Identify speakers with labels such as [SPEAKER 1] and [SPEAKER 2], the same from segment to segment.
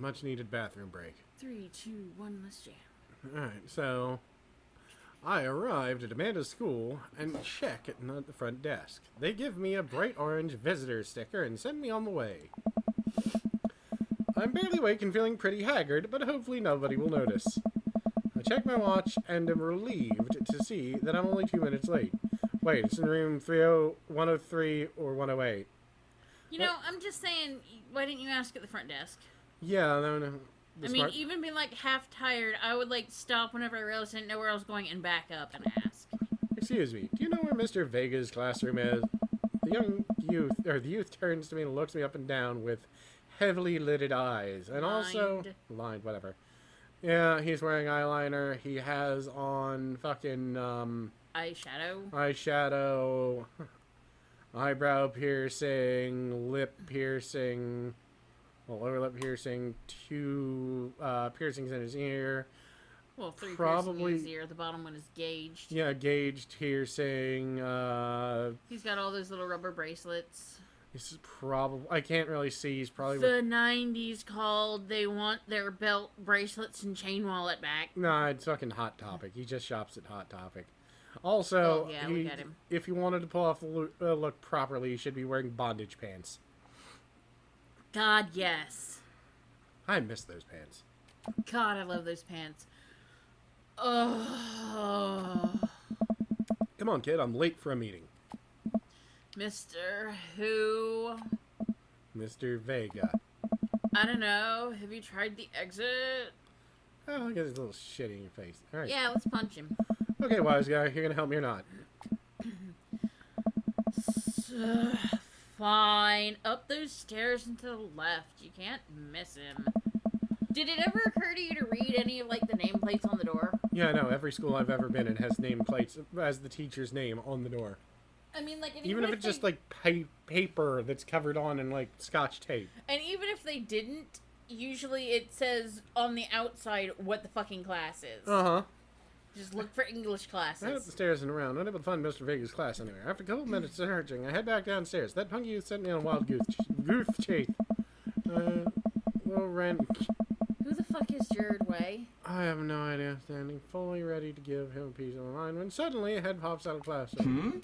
[SPEAKER 1] much needed bathroom break.
[SPEAKER 2] 3, 2, 1, let's jam.
[SPEAKER 1] Alright, so I arrived at Amanda's school and check at the front desk. They give me a bright orange visitor sticker and send me on the way. I'm barely awake and feeling pretty haggard, but hopefully nobody will notice. I check my watch and am relieved to see that I'm only 2 minutes late. Wait, it's in room 103 or 108.
[SPEAKER 2] You know, I'm just saying, why didn't you ask at the front desk?
[SPEAKER 1] Yeah, no.
[SPEAKER 2] I mean, even being like half tired, I would like stop whenever I realized I didn't know where I was going and back up and ask.
[SPEAKER 1] Excuse me, do you know where Mr. Vega's classroom is? The youth turns to me and looks me up and down with heavily lidded eyes. And also... Lined, whatever. Yeah, he's wearing eyeliner. He has on fucking, Eyeshadow. Eyebrow piercing. Lip piercing. Well, lower lip piercing. 2 piercings in his ear.
[SPEAKER 2] Well, 3 piercings in his ear. The bottom one is gauged.
[SPEAKER 1] Yeah, gauged piercing.
[SPEAKER 2] He's got all those little rubber bracelets.
[SPEAKER 1] This is probably... I can't really see. He's probably...
[SPEAKER 2] The 90s called, they want their belt, bracelets, and chain wallet back.
[SPEAKER 1] Nah, it's fucking Hot Topic. He just shops at Hot Topic. Also,
[SPEAKER 2] oh, yeah, we got him.
[SPEAKER 1] If he wanted to pull off the look properly, he should be wearing bondage pants.
[SPEAKER 2] God, yes.
[SPEAKER 1] I miss those pants.
[SPEAKER 2] God, I love those pants. Oh.
[SPEAKER 1] Come on, kid. I'm late for a meeting.
[SPEAKER 2] Mr. Who?
[SPEAKER 1] Mr. Vega.
[SPEAKER 2] I don't know. Have you tried the exit?
[SPEAKER 1] Oh, look at his little shit in your face. All right.
[SPEAKER 2] Yeah, let's punch him.
[SPEAKER 1] Okay, wise guy. You're going to help me or not?
[SPEAKER 2] Fine. Up those stairs and to the left. You can't miss him. Did it ever occur to you to read any of, like, the nameplates on the door?
[SPEAKER 1] Yeah, I know. Every school I've ever been in has nameplates as the teacher's name on the door.
[SPEAKER 2] I mean, like,
[SPEAKER 1] even if it's just, like, paper that's covered on in, like, Scotch tape.
[SPEAKER 2] And even if they didn't, usually it says on the outside what the fucking class is.
[SPEAKER 1] Uh-huh.
[SPEAKER 2] Just look for English classes.
[SPEAKER 1] I went up the stairs and around, unable to find Mr. Vega's class anywhere. After a couple of minutes of searching, I head back downstairs. That punk youth sent me on a wild goose chase. Little rent.
[SPEAKER 2] Who the fuck is Jared Way?
[SPEAKER 1] I have no idea. Standing fully ready to give him a piece of my mind when suddenly a head pops out of classroom.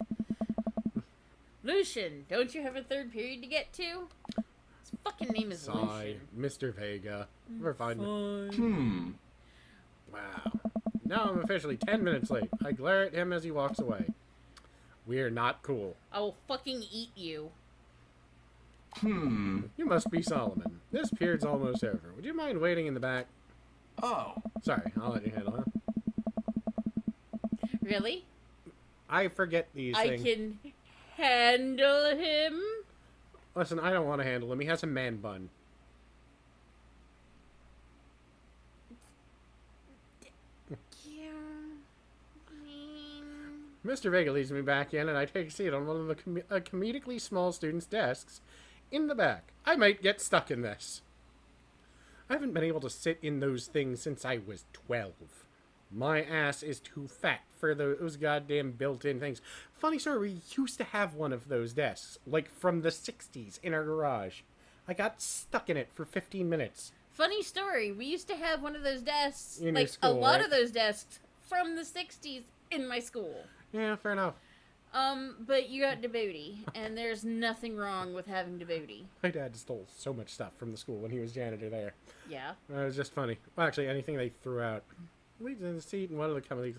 [SPEAKER 2] Lucian, don't you have a third period to get to? His fucking name is Lucian.
[SPEAKER 1] Mr. Vega. We're fine. Wow. Now I'm officially 10 minutes late. I glare at him as he walks away. We're not cool.
[SPEAKER 2] I will fucking eat you.
[SPEAKER 1] You must be Solomon. This period's almost over. Would you mind waiting in the back?
[SPEAKER 3] Oh.
[SPEAKER 1] Sorry, I'll let you handle it.
[SPEAKER 2] Really?
[SPEAKER 1] I forget these things.
[SPEAKER 2] I can handle him?
[SPEAKER 1] Listen, I don't want to handle him. He has a man bun. Mr. Vega leads me back in, and I take a seat on one of the comedically small students' desks in the back. I might get stuck in this. I haven't been able to sit in those things since I was 12. My ass is too fat for those goddamn built-in things. Funny story, we used to have one of those desks, like from the 60s, in our garage. I got stuck in it for 15 minutes.
[SPEAKER 2] Funny story, we used to have one of those desks,
[SPEAKER 1] in
[SPEAKER 2] like
[SPEAKER 1] school,
[SPEAKER 2] a lot
[SPEAKER 1] right?
[SPEAKER 2] of those desks from the 60s in my school.
[SPEAKER 1] Yeah, fair enough.
[SPEAKER 2] But you got Djibouti, and there's nothing wrong with having Djibouti.
[SPEAKER 1] My dad stole so much stuff from the school when he was janitor there.
[SPEAKER 2] Yeah.
[SPEAKER 1] It was just funny. Well, actually, anything they threw out. Leads in the seat and one of the companies.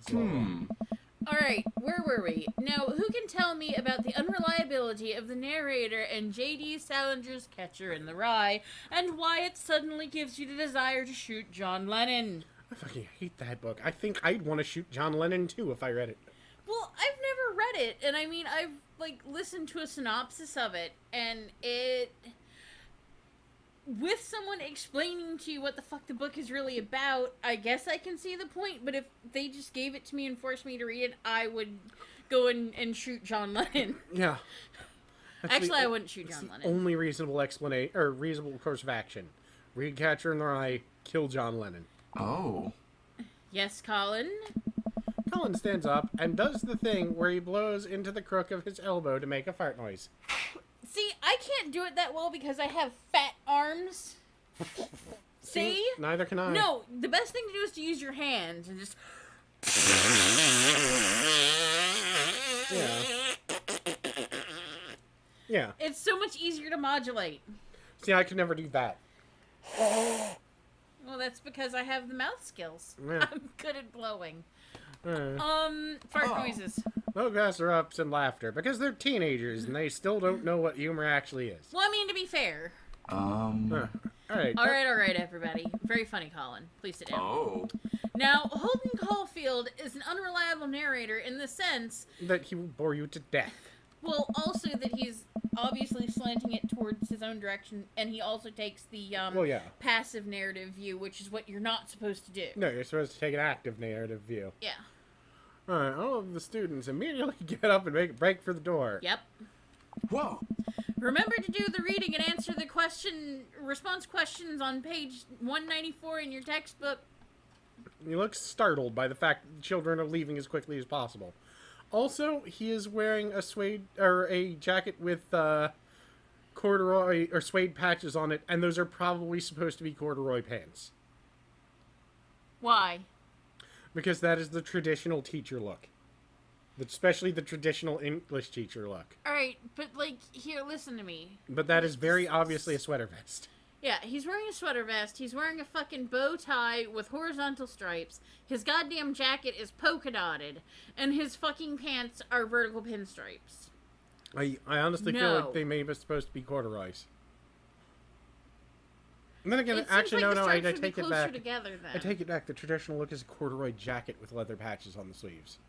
[SPEAKER 2] Alright, where were we? Now, who can tell me about the unreliability of the narrator and J.D. Salinger's Catcher in the Rye, and why it suddenly gives you the desire to shoot John Lennon?
[SPEAKER 1] I fucking hate that book. I think I'd want to shoot John Lennon, too, if I read it.
[SPEAKER 2] Well, I've never read it, and I mean, I've, like, listened to a synopsis of it, and it... With someone explaining to you what the fuck the book is really about, I guess I can see the point, but if they just gave it to me and forced me to read it, I would go and shoot John Lennon.
[SPEAKER 1] Yeah.
[SPEAKER 2] Actually, I wouldn't shoot John Lennon.
[SPEAKER 1] Only reasonable explanation, or reasonable course of action. Read Catcher in the Rye, kill John Lennon.
[SPEAKER 3] Oh.
[SPEAKER 2] Yes, Colin?
[SPEAKER 1] Colin stands up and does the thing where he blows into the crook of his elbow to make a fart noise.
[SPEAKER 2] See, I can't do it that well because I have fat arms. See?
[SPEAKER 1] Neither can I.
[SPEAKER 2] No, the best thing to do is to use your hands and just...
[SPEAKER 1] Yeah. Yeah.
[SPEAKER 2] It's so much easier to modulate.
[SPEAKER 1] See, I could never do that.
[SPEAKER 2] Well, that's because I have the mouth skills.
[SPEAKER 1] Yeah.
[SPEAKER 2] I'm good at blowing.
[SPEAKER 1] Uh,
[SPEAKER 2] Fart noises.
[SPEAKER 1] no gas erupts and laughter because they're teenagers and they still don't know what humor actually is.
[SPEAKER 2] Well, I mean, to be fair.
[SPEAKER 1] All right.
[SPEAKER 2] All right, everybody. Very funny, Colin. Please sit down.
[SPEAKER 3] Oh.
[SPEAKER 2] Now, Holden Caulfield is an unreliable narrator in the sense,
[SPEAKER 1] That he will bore you to death.
[SPEAKER 2] well, also that he's obviously slanting it towards his own direction, and he also takes the
[SPEAKER 1] Well, yeah.
[SPEAKER 2] passive narrative view, which is what you're not supposed to do.
[SPEAKER 1] No, you're supposed to take an active narrative view.
[SPEAKER 2] Yeah.
[SPEAKER 1] All right. All of the students immediately get up and make a break for the door.
[SPEAKER 2] Yep.
[SPEAKER 3] Whoa.
[SPEAKER 2] Remember to do the reading and answer the response questions on page 194 in your textbook.
[SPEAKER 1] He looks startled by the fact that the children are leaving as quickly as possible. Also, he is wearing a jacket with corduroy or suede patches on it, and those are probably supposed to be corduroy pants
[SPEAKER 2] Why?
[SPEAKER 1] because that is the traditional teacher look, especially the traditional English teacher look.
[SPEAKER 2] Alright, but, like, here, listen to me.
[SPEAKER 1] But that is very obviously a sweater vest.
[SPEAKER 2] Yeah, he's wearing a sweater vest, he's wearing a fucking bow tie with horizontal stripes, his goddamn jacket is polka dotted, and his fucking pants are vertical pinstripes.
[SPEAKER 1] I honestly feel
[SPEAKER 2] No.
[SPEAKER 1] like they may be supposed to be corduroys. And then again,
[SPEAKER 2] It seems
[SPEAKER 1] actually,
[SPEAKER 2] like
[SPEAKER 1] no,
[SPEAKER 2] the
[SPEAKER 1] I
[SPEAKER 2] stripes would be
[SPEAKER 1] take it
[SPEAKER 2] closer
[SPEAKER 1] back.
[SPEAKER 2] together, then.
[SPEAKER 1] I take it back. The traditional look is a corduroy jacket with leather patches on the sleeves.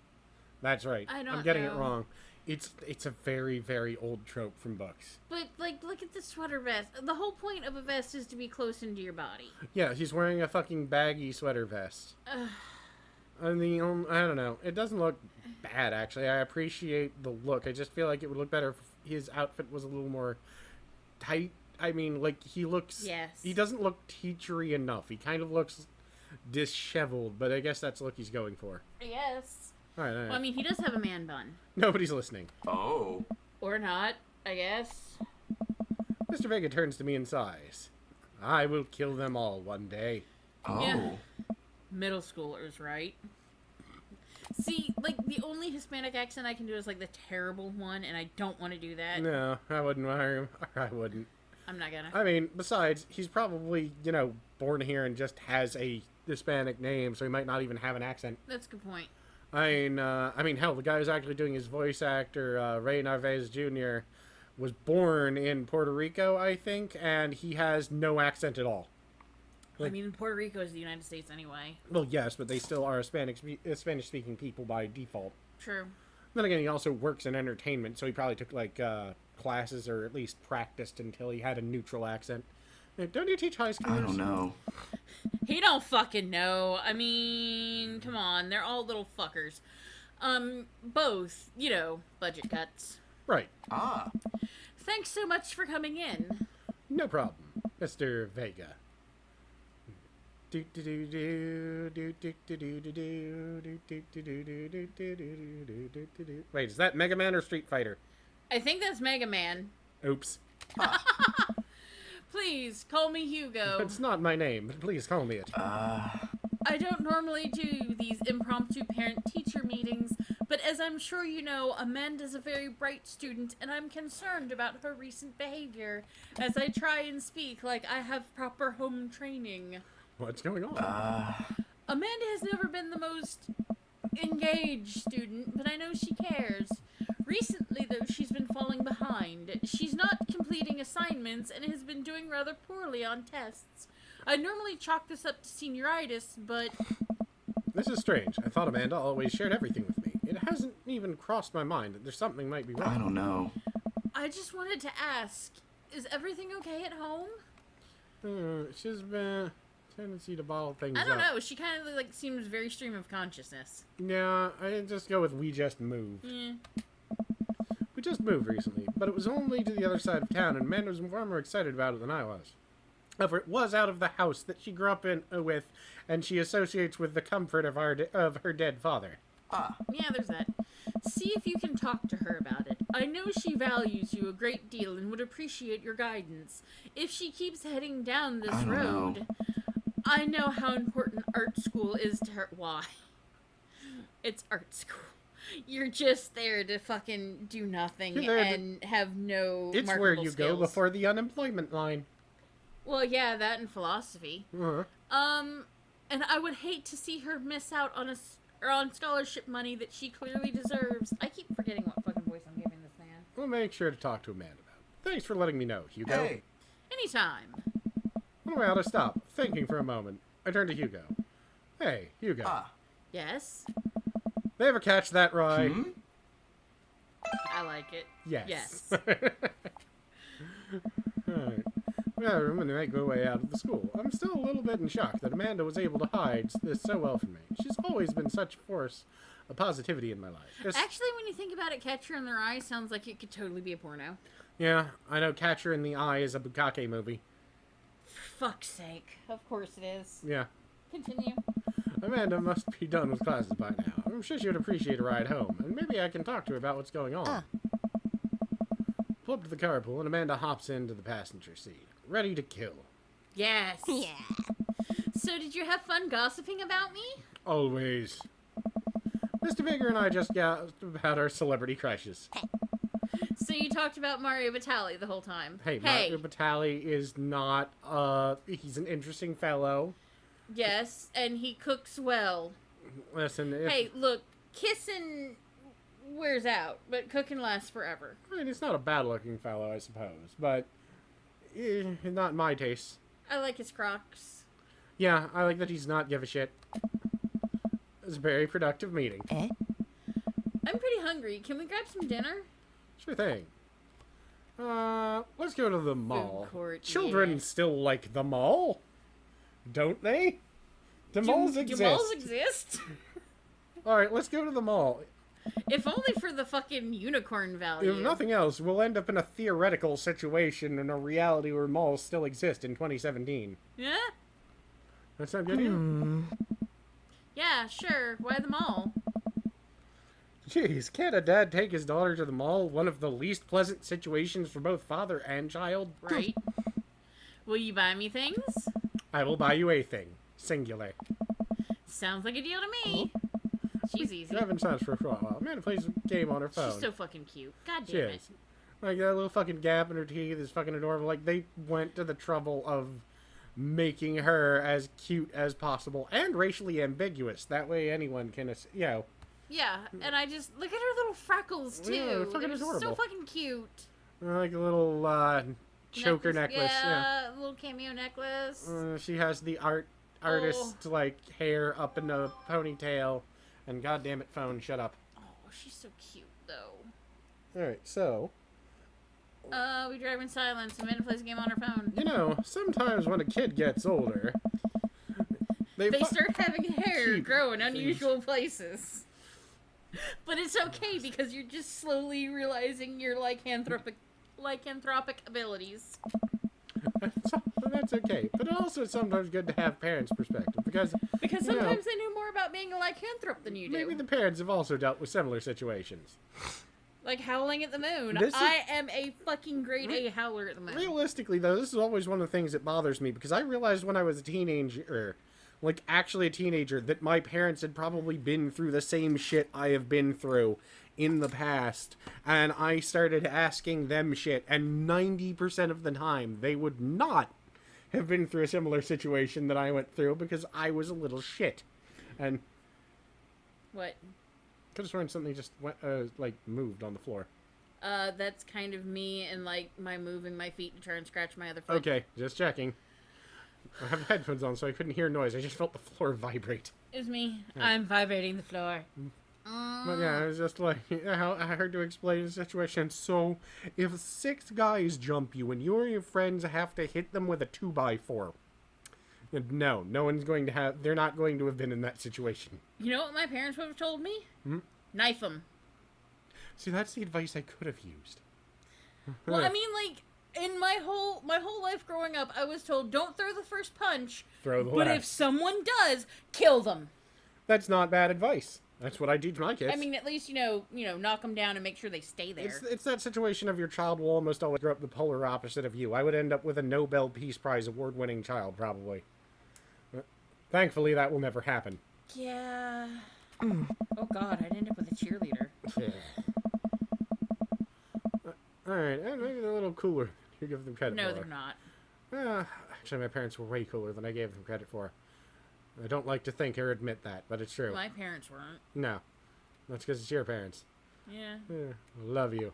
[SPEAKER 1] That's right.
[SPEAKER 2] I don't
[SPEAKER 1] I'm getting it
[SPEAKER 2] know.
[SPEAKER 1] wrong. It's a very, very old trope from books.
[SPEAKER 2] But, like, look at the sweater vest. The whole point of a vest is to be close into your body.
[SPEAKER 1] Yeah, he's wearing a fucking baggy sweater vest.
[SPEAKER 2] Ugh.
[SPEAKER 1] I mean, I don't know. It doesn't look bad, actually. I appreciate the look. I just feel like it would look better if his outfit was a little more tight. I mean, like, he looks...
[SPEAKER 2] Yes.
[SPEAKER 1] He doesn't look teachery enough. He kind of looks disheveled, but I guess that's the look he's going for.
[SPEAKER 2] Yes.
[SPEAKER 1] All right.
[SPEAKER 2] Well, I mean, he does have a man bun.
[SPEAKER 1] Nobody's listening.
[SPEAKER 3] Oh.
[SPEAKER 2] Or not, I guess.
[SPEAKER 1] Mr. Vega turns to me and sighs. I will kill them all one day.
[SPEAKER 3] Oh.
[SPEAKER 2] Yeah. Middle schoolers, right? See, like, the only Hispanic accent I can do is, like, the terrible one, and I don't want to do that.
[SPEAKER 1] No, I wouldn't hire him. I wouldn't.
[SPEAKER 2] I'm not gonna.
[SPEAKER 1] I mean, besides, he's probably, born here and just has a Hispanic name, so he might not even have an accent.
[SPEAKER 2] That's a good point.
[SPEAKER 1] I mean, hell, the guy who's actually doing his voice actor, Ray Narvaez Jr., was born in Puerto Rico, I think, and he has no accent at all.
[SPEAKER 2] I mean, Puerto Rico is the United States anyway.
[SPEAKER 1] Well, yes, but they still are Spanish-speaking people by default.
[SPEAKER 2] True.
[SPEAKER 1] Then again, he also works in entertainment, so he probably took, classes or at least practiced until he had a neutral accent. Don't you teach high schoolers?
[SPEAKER 3] I don't know.
[SPEAKER 2] He don't fucking know. I mean, come on. They're all little fuckers. Both, budget cuts.
[SPEAKER 1] Right.
[SPEAKER 3] Ah.
[SPEAKER 2] Thanks so much for coming in.
[SPEAKER 1] No problem, Mr. Vega. Wait, is that Mega Man or Street Fighter?
[SPEAKER 2] I think that's Mega Man.
[SPEAKER 1] Oops.
[SPEAKER 2] Please, call me Hugo.
[SPEAKER 1] It's not my name, but please call me it.
[SPEAKER 2] I don't normally do these impromptu parent-teacher meetings, but as I'm sure you know, Amanda's a very bright student, and I'm concerned about her recent behavior as I try and speak like I have proper home training.
[SPEAKER 1] What's going on?
[SPEAKER 2] Amanda has never been the most engaged student, but I know she cares. Recently, though, she's been falling behind. She's not completing assignments and has been doing rather poorly on tests. I normally chalk this up to senioritis, but...
[SPEAKER 1] This is strange. I thought Amanda always shared everything with me. It hasn't even crossed my mind that there's something might be wrong.
[SPEAKER 3] I don't know.
[SPEAKER 2] I just wanted to ask, is everything okay at home?
[SPEAKER 1] She's been... tendency to bottle things
[SPEAKER 2] I don't
[SPEAKER 1] up.
[SPEAKER 2] know, she kind of seems very stream of consciousness.
[SPEAKER 1] Yeah, I just go with we just moved.
[SPEAKER 2] Yeah.
[SPEAKER 1] We just moved recently, but it was only to the other side of town, and Amanda was far more excited about it than I was. However, it was out of the house that she grew up in with, and she associates with the comfort of her dead father.
[SPEAKER 2] Yeah, there's that. See if you can talk to her about it. I know she values you a great deal and would appreciate your guidance. If she keeps heading down this
[SPEAKER 3] I don't
[SPEAKER 2] road,
[SPEAKER 3] know.
[SPEAKER 2] I know how important art school is to her. Why? It's art school. You're just there to fucking do nothing and have no
[SPEAKER 1] It's where
[SPEAKER 2] marketable
[SPEAKER 1] you
[SPEAKER 2] skills.
[SPEAKER 1] go before the unemployment line.
[SPEAKER 2] Well, yeah, that and philosophy.
[SPEAKER 1] Uh-huh.
[SPEAKER 2] And I would hate to see her miss out on on scholarship money that she clearly deserves. I keep forgetting what fucking voice I'm giving this man.
[SPEAKER 1] We'll make sure to talk to Amanda about it. Thanks for letting me know, Hugo.
[SPEAKER 3] Hey.
[SPEAKER 2] Anytime.
[SPEAKER 1] On the way out, I stop, thinking for a moment. I turn to Hugo. Hey, Hugo.
[SPEAKER 3] Ah.
[SPEAKER 2] Yes.
[SPEAKER 1] They ever catch that ride?
[SPEAKER 3] Hmm?
[SPEAKER 2] I like it.
[SPEAKER 1] Yes.
[SPEAKER 2] Yes.
[SPEAKER 1] Alright. Well, when they make their way out of the school, I'm still a little bit in shock that Amanda was able to hide this so well from me. She's always been such a force of positivity in my life.
[SPEAKER 2] Actually, when you think about it, Catcher in the Rye sounds like it could totally be a porno.
[SPEAKER 1] Yeah, I know Catcher in the Eye is a Bukake movie.
[SPEAKER 2] For fuck's sake. Of course it is.
[SPEAKER 1] Yeah.
[SPEAKER 2] Continue.
[SPEAKER 1] Amanda must be done with classes by now. I'm sure she would appreciate a ride home, and maybe I can talk to her about what's going on. Pull up to the carpool, and Amanda hops into the passenger seat, ready to kill.
[SPEAKER 2] Yes.
[SPEAKER 4] Yeah.
[SPEAKER 2] So did you have fun gossiping about me?
[SPEAKER 1] Always. Mr. Vigor and I just gasped about our celebrity crushes.
[SPEAKER 2] So you talked about Mario Batali the whole time.
[SPEAKER 1] Hey, Mario Batali is not, he's an interesting fellow.
[SPEAKER 2] Yes, and he cooks well.
[SPEAKER 1] Listen, if,
[SPEAKER 2] Hey, look, kissing wears out, but cooking lasts forever.
[SPEAKER 1] I mean, he's not a bad-looking fellow, I suppose, but not my taste.
[SPEAKER 2] I like his Crocs.
[SPEAKER 1] Yeah, I like that he's not give a shit. It was a very productive meeting.
[SPEAKER 4] Eh?
[SPEAKER 2] I'm pretty hungry. Can we grab some dinner?
[SPEAKER 1] Sure thing. Let's go to the mall.
[SPEAKER 2] court,
[SPEAKER 1] Children
[SPEAKER 2] yeah.
[SPEAKER 1] still like the mall, don't they? The malls exist.
[SPEAKER 2] Do malls exist?
[SPEAKER 1] All right, let's go to the mall.
[SPEAKER 2] If only for the fucking unicorn value.
[SPEAKER 1] If nothing else, we'll end up in a theoretical situation in a reality where malls still exist in 2017.
[SPEAKER 2] Yeah?
[SPEAKER 1] That sound good to you?
[SPEAKER 2] Yeah, sure. Why the mall?
[SPEAKER 1] Jeez, can't a dad take his daughter to the mall? One of the least pleasant situations for both father and child.
[SPEAKER 2] Right? Will you buy me things?
[SPEAKER 1] I will buy you a thing. Singular.
[SPEAKER 2] Sounds like a deal to me. She's easy.
[SPEAKER 1] You haven't touched for a while. Amanda plays a game on her phone.
[SPEAKER 2] She's so fucking cute. God
[SPEAKER 1] She
[SPEAKER 2] damn it.
[SPEAKER 1] is. Like, that little fucking gap in her teeth is fucking adorable. Like, they went to the trouble of making her as cute as possible and racially ambiguous. That way anyone can,
[SPEAKER 2] Yeah, and I just look at her little freckles too.
[SPEAKER 1] Yeah, they're fucking
[SPEAKER 2] They're so
[SPEAKER 1] adorable.
[SPEAKER 2] fucking cute.
[SPEAKER 1] like a little, choker necklace.
[SPEAKER 2] Yeah, a little cameo necklace.
[SPEAKER 1] She has the artist, like, hair up in a ponytail. And goddamn it, phone, shut up.
[SPEAKER 2] Oh, she's so cute though.
[SPEAKER 1] Alright, so,
[SPEAKER 2] We drive in silence. Amanda plays a game on her phone.
[SPEAKER 1] you know, sometimes when a kid gets older,
[SPEAKER 2] They start having hair
[SPEAKER 1] keep
[SPEAKER 2] grow in unusual places. But it's okay because you're just slowly realizing your lycanthropic abilities.
[SPEAKER 1] That's okay. But also it's sometimes good to have parents' perspective because
[SPEAKER 2] Because
[SPEAKER 1] you know,
[SPEAKER 2] sometimes they know more about being a lycanthrope than you do.
[SPEAKER 1] maybe the parents have also dealt with similar situations.
[SPEAKER 2] Like Howling at the Moon.
[SPEAKER 1] This is-
[SPEAKER 2] I am a fucking grade A howler at the moon.
[SPEAKER 1] Realistically, though, this is always one of the things that bothers me because I realized when I was a teenager, like actually a teenager, that my parents had probably been through the same shit I have been through in the past, and I started asking them shit, and 90% of the time they would not have been through a similar situation that I went through because I was a little shit. And
[SPEAKER 2] What?
[SPEAKER 1] could have sworn something just went, like moved on the floor.
[SPEAKER 2] That's kind of me and like my moving my feet to try and scratch my other foot.
[SPEAKER 1] Okay, just checking. I have headphones on, so I couldn't hear noise. I just felt the floor vibrate.
[SPEAKER 2] It was me. I'm vibrating the floor.
[SPEAKER 1] But yeah, it was just like, how I heard to explain the situation. So, if 6 guys jump you and you and your friends have to hit them with a 2x4, no one's going to have, they're not going to have been in that situation.
[SPEAKER 2] You know what my parents would have told me? Knife them.
[SPEAKER 1] See, that's the advice I could have used.
[SPEAKER 2] Well, I mean, like in my whole life growing up, I was told don't throw the first punch.
[SPEAKER 1] Throw the
[SPEAKER 2] But
[SPEAKER 1] left.
[SPEAKER 2] if someone does, kill them.
[SPEAKER 1] That's not bad advice. That's what I teach my kids.
[SPEAKER 2] I mean, at least you know, knock them down and make sure they stay there.
[SPEAKER 1] It's that situation of your child will almost always grow up the polar opposite of you. I would end up with a Nobel Peace Prize award-winning child, probably. Thankfully, that will never happen.
[SPEAKER 2] Yeah. Oh god, I'd end up with a cheerleader.
[SPEAKER 1] Alright, and maybe they're a little cooler than you give them credit
[SPEAKER 2] No,
[SPEAKER 1] for.
[SPEAKER 2] they're not.
[SPEAKER 1] Actually, my parents were way cooler than I gave them credit for. I don't like to think or admit that, but it's true.
[SPEAKER 2] My parents weren't.
[SPEAKER 1] No. That's because it's your parents.
[SPEAKER 2] Yeah.
[SPEAKER 1] Love you.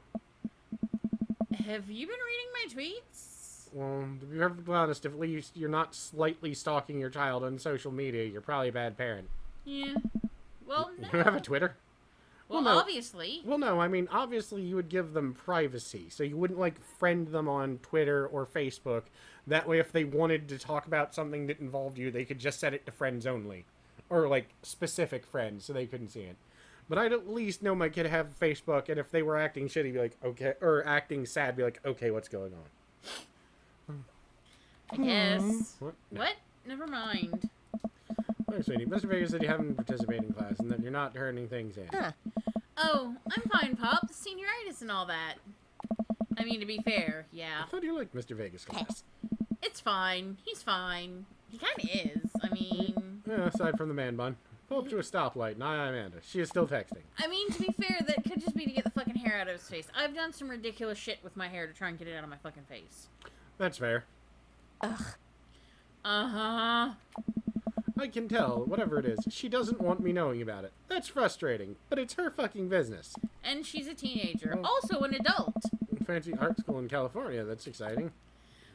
[SPEAKER 2] Have you been reading my tweets?
[SPEAKER 1] Well, to be perfectly honest, if at least you're not slightly stalking your child on social media, you're probably a bad parent.
[SPEAKER 2] Yeah. Well, no.
[SPEAKER 1] You have a Twitter?
[SPEAKER 2] Well,
[SPEAKER 1] no.
[SPEAKER 2] obviously.
[SPEAKER 1] Well, no, I mean, obviously you would give them privacy, so you wouldn't, like, friend them on Twitter or Facebook. That way, if they wanted to talk about something that involved you, they could just set it to friends only. Or, like, specific friends, so they couldn't see it. But I'd at least know my kid have Facebook, and if they were acting shitty, be like, okay, or acting sad, be like, okay, what's going on?
[SPEAKER 2] I guess.
[SPEAKER 1] What?
[SPEAKER 2] What? Never mind.
[SPEAKER 1] Oh, sweetie, Mr. Vegas said you haven't participated in class, and that you're not turning things in.
[SPEAKER 2] Oh, I'm fine, Pop. The senioritis and all that. I mean, to be fair, yeah.
[SPEAKER 1] I thought you liked Mr. Vegas class.
[SPEAKER 2] It's fine. He's fine. He kind of is. I mean...
[SPEAKER 1] Yeah, aside from the man bun. Pull up to a stoplight, and Amanda. She is still texting.
[SPEAKER 2] I mean, to be fair, that could just be to get the fucking hair out of his face. I've done some ridiculous shit with my hair to try and get it out of my fucking face.
[SPEAKER 1] That's fair.
[SPEAKER 2] Uh-huh.
[SPEAKER 1] I can tell, whatever it is, she doesn't want me knowing about it. That's frustrating, but it's her fucking business.
[SPEAKER 2] And she's a teenager.
[SPEAKER 1] Oh.
[SPEAKER 2] Also an adult.
[SPEAKER 1] Fancy art school in California, that's exciting.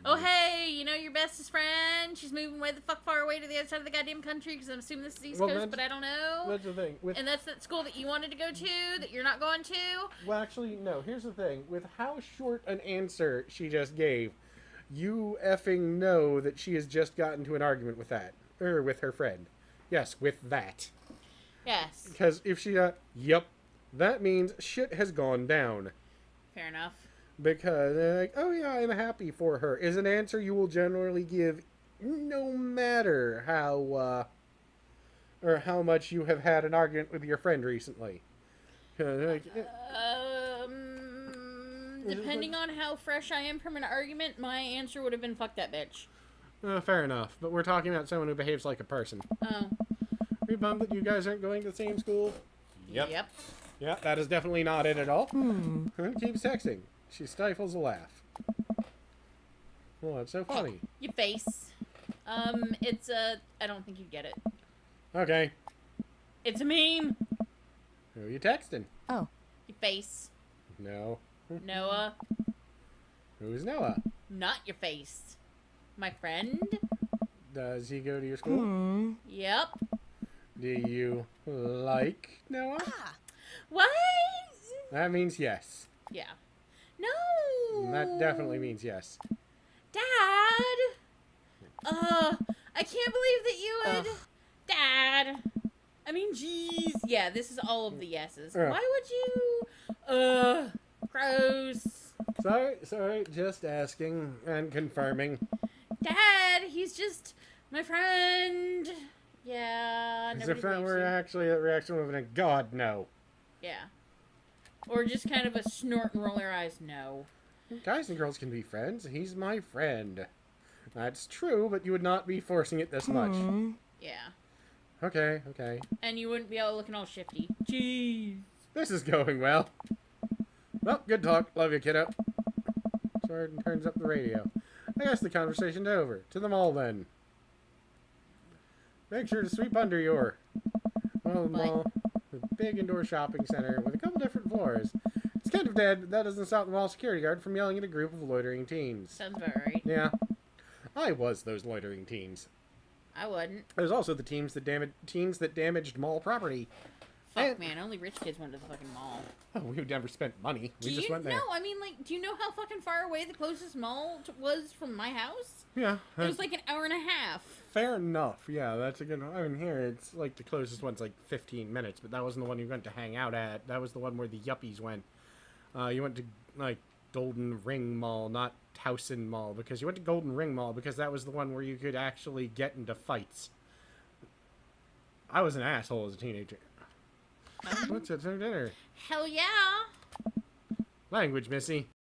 [SPEAKER 2] Oh, hey, you know your bestest friend? She's moving way the fuck far away to the other side of the goddamn country because I'm assuming this is East Coast, but I don't know.
[SPEAKER 1] That's the thing.
[SPEAKER 2] And that's that school that you wanted to go to that you're not going to?
[SPEAKER 1] Well, actually, no. Here's the thing. With how short an answer she just gave, you effing know that she has just gotten into an argument with that. Or with her friend. Yes, with that.
[SPEAKER 2] Yes.
[SPEAKER 1] Because if she, yep, that means shit has gone down.
[SPEAKER 2] Fair enough.
[SPEAKER 1] Because, like, oh yeah, I'm happy for her, is an answer you will generally give no matter how, or how much you have had an argument with your friend recently.
[SPEAKER 2] Depending on how fresh I am from an argument, my answer would have been fuck that bitch.
[SPEAKER 1] Fair enough, but we're talking about someone who behaves like a person.
[SPEAKER 2] Oh.
[SPEAKER 1] Are you bummed that you guys aren't going to the same school?
[SPEAKER 2] Yep.
[SPEAKER 1] Yeah, that is definitely not it at all. Keeps texting. She stifles a laugh. Oh, it's so funny.
[SPEAKER 2] Your face. It's I don't think you'd get it.
[SPEAKER 1] Okay.
[SPEAKER 2] It's a meme.
[SPEAKER 1] Who are you texting?
[SPEAKER 2] Your face.
[SPEAKER 1] No.
[SPEAKER 2] Noah.
[SPEAKER 1] Who's Noah?
[SPEAKER 2] Not your face. My friend?
[SPEAKER 1] Does he go to your school?
[SPEAKER 2] Yep.
[SPEAKER 1] Do you like Noah?
[SPEAKER 2] What?
[SPEAKER 1] That means yes.
[SPEAKER 2] Yeah. No.
[SPEAKER 1] That definitely means yes.
[SPEAKER 2] Dad. I can't believe that you would. Dad. I mean, jeez. Yeah, this is all of the yeses. Why would you? Gross.
[SPEAKER 1] Sorry, just asking and confirming.
[SPEAKER 2] Dad, he's just my friend. Yeah.
[SPEAKER 1] As if that were actually a reaction of a God, no.
[SPEAKER 2] Yeah. Or just kind of a snort and roll your eyes, no.
[SPEAKER 1] Guys and girls can be friends. He's my friend. That's true, but you would not be forcing it this much.
[SPEAKER 2] Yeah.
[SPEAKER 1] Okay.
[SPEAKER 2] And you wouldn't be all looking all shifty. Jeez.
[SPEAKER 1] This is going well. Well, good talk. Love you, kiddo. Jordan turns up the radio. I guess the conversation's over. To the mall, then. Make sure to sweep under your... Well, the mall. A big indoor shopping center with a couple different floors. It's kind of dead, but that doesn't stop the mall security guard from yelling at a group of loitering teens.
[SPEAKER 2] Sounds about right.
[SPEAKER 1] Yeah. I was those loitering teens.
[SPEAKER 2] I wouldn't.
[SPEAKER 1] There's also the teens that damaged mall property.
[SPEAKER 2] Fuck, man. Only rich kids went to the fucking mall.
[SPEAKER 1] Oh, we never spent money. We just went there.
[SPEAKER 2] No, I mean, like, do you know how fucking far away the closest mall was from my house?
[SPEAKER 1] Yeah.
[SPEAKER 2] It was like an hour and a half.
[SPEAKER 1] Fair enough. Yeah, that's a good one. I mean, here, it's like the closest one's like 15 minutes, but that wasn't the one you went to hang out at. That was the one where the yuppies went. You went to, like, Golden Ring Mall, not Towson Mall, because you went to Golden Ring Mall because that was the one where you could actually get into fights. I was an asshole as a teenager. What's it for dinner?
[SPEAKER 2] Hell yeah.
[SPEAKER 1] Language, Missy.